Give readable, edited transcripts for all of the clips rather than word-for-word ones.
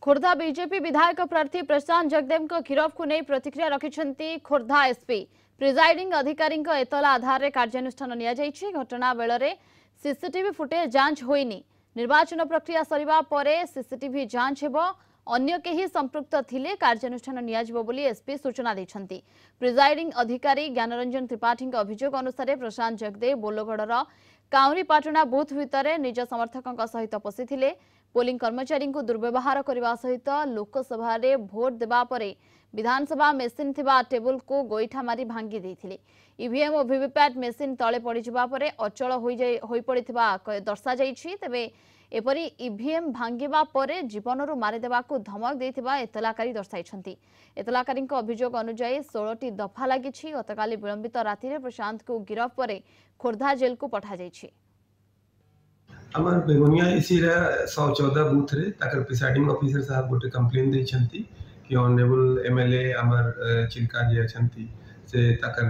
Khordha BJP विधायक प्रार्थी प्रशांत जगदेव गिरफ को नहीं प्रतिक्रिया रखिंट खोर्धा एसपी प्रिजाइडिंग अधिकारी एतला आधार में कार्यानुष्ठान नि घटना बेले सीसीटीवी फुटेज जांच होइनी। निर्वाचन प्रक्रिया सरिबा परे सीसीटीवी जांच हेबो। अन्य केही संपृक्त थिले कार्यानुष्ठान नियाजिबो बोली एसपी सूचना दैछन्ती। प्रिजाइडिंग अधिकारी ज्ञानरंजन त्रिपाठी अभियोग अनुसार प्रशांत जगदेव बोलोगढ़र काउरीपाटଣା बूथ भितर निज समर्थकों सहित पशिथिले। पोलिंग कर्मचारी को दुर्व्यवहार करने सहित लोकसभा रे भोट देबा परे विधानसभा मेसीन थिबा टेबुल को गोईठा मारी भांगी देथिले। ईवीएम और वीवीपैट मेसीन तले पड़ जावा परे अचल होई पड़िथिबा दर्शा जाइछि। तेबे एपरी ईवीएम भांगिबा परे जीवनरु मारी देबाकू धमक देथिबा एतलाकारी दर्शाइछन्ती। एतलाकारी अभियोग अनुसार 16टी दफा लागिछि। गतकाली विलंबित राति रे प्रशांत को गिरफ परे खोर्धा जेल को पठा जाइछि। आमर बेगुनिया इसी 114 बूथ रे ताकर प्रिसाइडिंग ऑफिसर साहब गोटे कंप्लेन दैछन्ती कि ऑनरेबल एमएलए आमर चिल्का जे अछन्ती से ताकर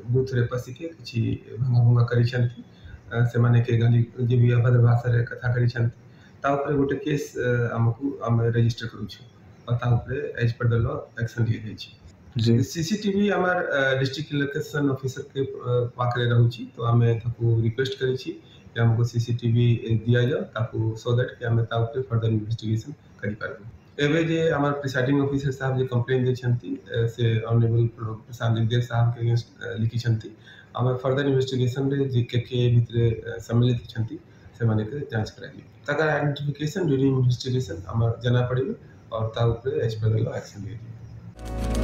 बूथ रे पसिके किछि भंगा भंगा करिछन्ती। से माने के जे भी अभद्र भाषा रे कथा करिछन्ती। ता ऊपर गोटे केस हम रजिस्टर करू छु और ता ऊपर as per the law action लिए दै छी। सीसीटीवी आमर डिस्ट्रिक्ट लोकेशन ऑफिसर के पाखरे रहू छी तो हमें ताको रिक्वेस्ट करी छी कि हमको सीसीटीवी दिया जाओ ताको सो दैट कि हमें ता ऊपर फर्दर इन्वेस्टिगेशन करि पारबो। एबे जे आमर प्रिसाइडिंग ऑफिसर साहब जे कंप्लेन दे छन्ती से ऑनरेबल प्रशांत जगदेव साहब के अगेंस्ट लिखी छन्ती। हमें फर्दर इन्वेस्टिगेशन रे जे के भितरे सम्मिलित छन्ती से माने के जांच कराई ताका आइडेंटिफिकेशन ड्यूरिंग इन्वेस्टिगेशन हमर जना पड़िबे और ता ऊपर एज पर लॉ एक्शन लिए।